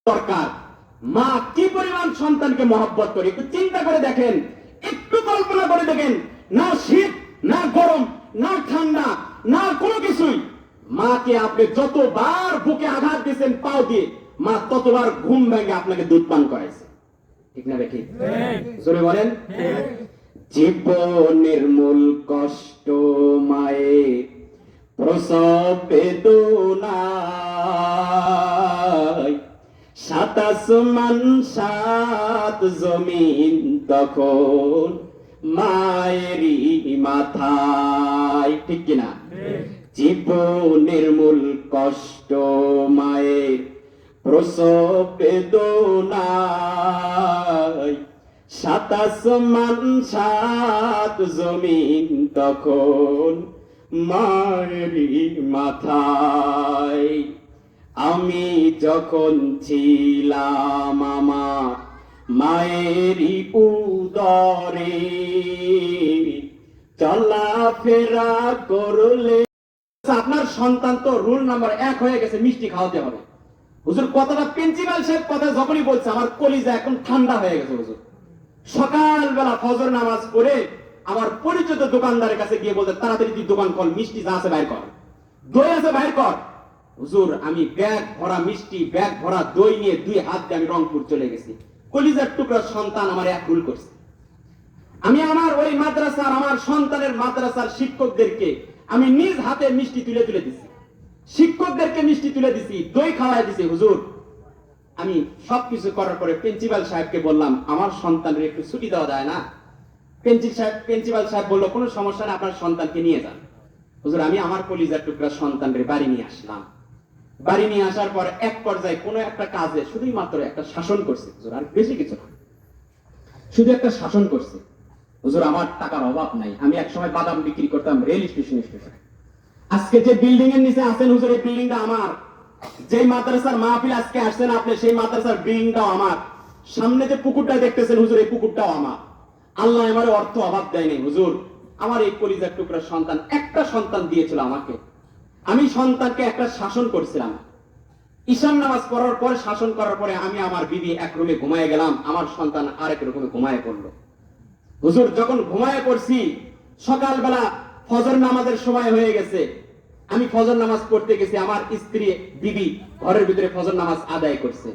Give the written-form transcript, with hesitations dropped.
দরকার। মা কি পরিমাণ সন্তানকে মহব্বত করে একটু চিন্তা করে দেখেন, একটু কল্পনা করে দেখেন। না শীত, না গরম, না ঠান্ডা, না কোনো কিছুই। মাকে আপনি যতবার বুকে আঘাত দিয়েছেন পাও দিয়ে, মা ততবার ঘুম ভেঙে আপনাকে দুধ পান করাইছে। ঠিক না ঠিক? জোরে বলেন। জীবনের মূল কষ্ট মায়ের প্রসব বেদনায়, সাত আসমান সাত জমিন তখন মায়েরই মাথায়। ঠিক কিনা? জীবনের মূল কষ্ট মায়ের প্রসব বেদনায়, সাত আসমান সাত জমিন তখন মায়েরই মাথায়। আমি যখন ছিলাম আমার মায়েরই উদরে, চলাফেরা করলে আপনার সন্তান তো রুল নাম্বার 1 হয়ে গেছে, মিষ্টি খাওয়াতে হবে। হুজুর কথাটা প্রিন্সিপাল সাহেব কথা যখনই বলছে আমার কলিজা এখন ঠান্ডা হয়ে গেছে। হুজুর সকালবেলা ফজর নামাজ পড়ে আমার পরিচিত দোকানদারের কাছে গিয়ে বলতে, তাড়াতাড়ি তুই দোকান কর, মিষ্টি যা আছে বাইর কর, দই আছে বাইর কর। হুজুর আমি ব্যাগ ভরা মিষ্টি, ব্যাগ ভরা দই নিয়ে 2 হাত দিয়ে আমি রংপুর চলে গেছি। কলিজার টুকরা সন্তান আমার এক ভুল করছে। আমি আমার ওই মাদ্রাসার, আমার সন্তানের মাদ্রাসার শিক্ষকদেরকে আমি নিজ হাতে মিষ্টি তুলে তুলে দিছি, শিক্ষকদেরকে মিষ্টি তুলে দিছি, দই খাওয়াই দিছি। হুজুর আমি সবকিছু করার পরে প্রিন্সিপাল সাহেবকে বললাম, আমার সন্তানের একটু ছুটি দেওয়া যায় না? প্রিন্সিপাল সাহেব বললো, কোনো সমস্যা না, আপনার সন্তানকে নিয়ে যান। হুজুর আমি আমার কলিজার টুকরা সন্তানের বাড়ি নিয়ে আসলাম। বাড়ি নিয়ে আসার পর এক পর্যায়ে কোনো একটা কাজে শুধুই মাত্র একটা শাসন করছে। হুজুর আর বেশি কিছু না, শুধু একটা শাসন করছে। হুজুর আমার টাকার অভাব নাই, আমি এক সময় বাদাম বিক্রি করতাম রেল স্টেশনে। আজকে যে বিল্ডিং এর নিচে আছেন হুজুর, এই বিল্ডিংটা আমার। যে মাদ্রাসার মাহফিল আজকে আসছেন আপনি, সেই মাদ্রাসার বিল্ডিংটাও আমার। সামনে যে পুকুরটা দেখতেছেন হুজুর, এই পুকুরটাও আমার। আল্লাহ আমার অর্থ অভাব দেয়নি হুজুর। আমার এই কলিজার টুকরা সন্তান, একটা সন্তান দিয়েছিল আমাকে। আমি সন্তানকে একটা শাসন করছিলাম। ঈশান নামাজ পড়ার পর, শাসন করার পরে আমি আমার বিবি এক রুমে ঘুমায় গেলাম, আমার সন্তান আরেক রুমে ঘুমায় পড়লো। হুজুর যখন ঘুমায় পড়ছি, সকালবেলা ফজর নামাজের সময় হয়ে গেছে। আমি ফজর নামাজ পড়তে গেছি, আমার স্ত্রী বিবি ঘরের ভিতরে ফজর নামাজ আদায় করছে।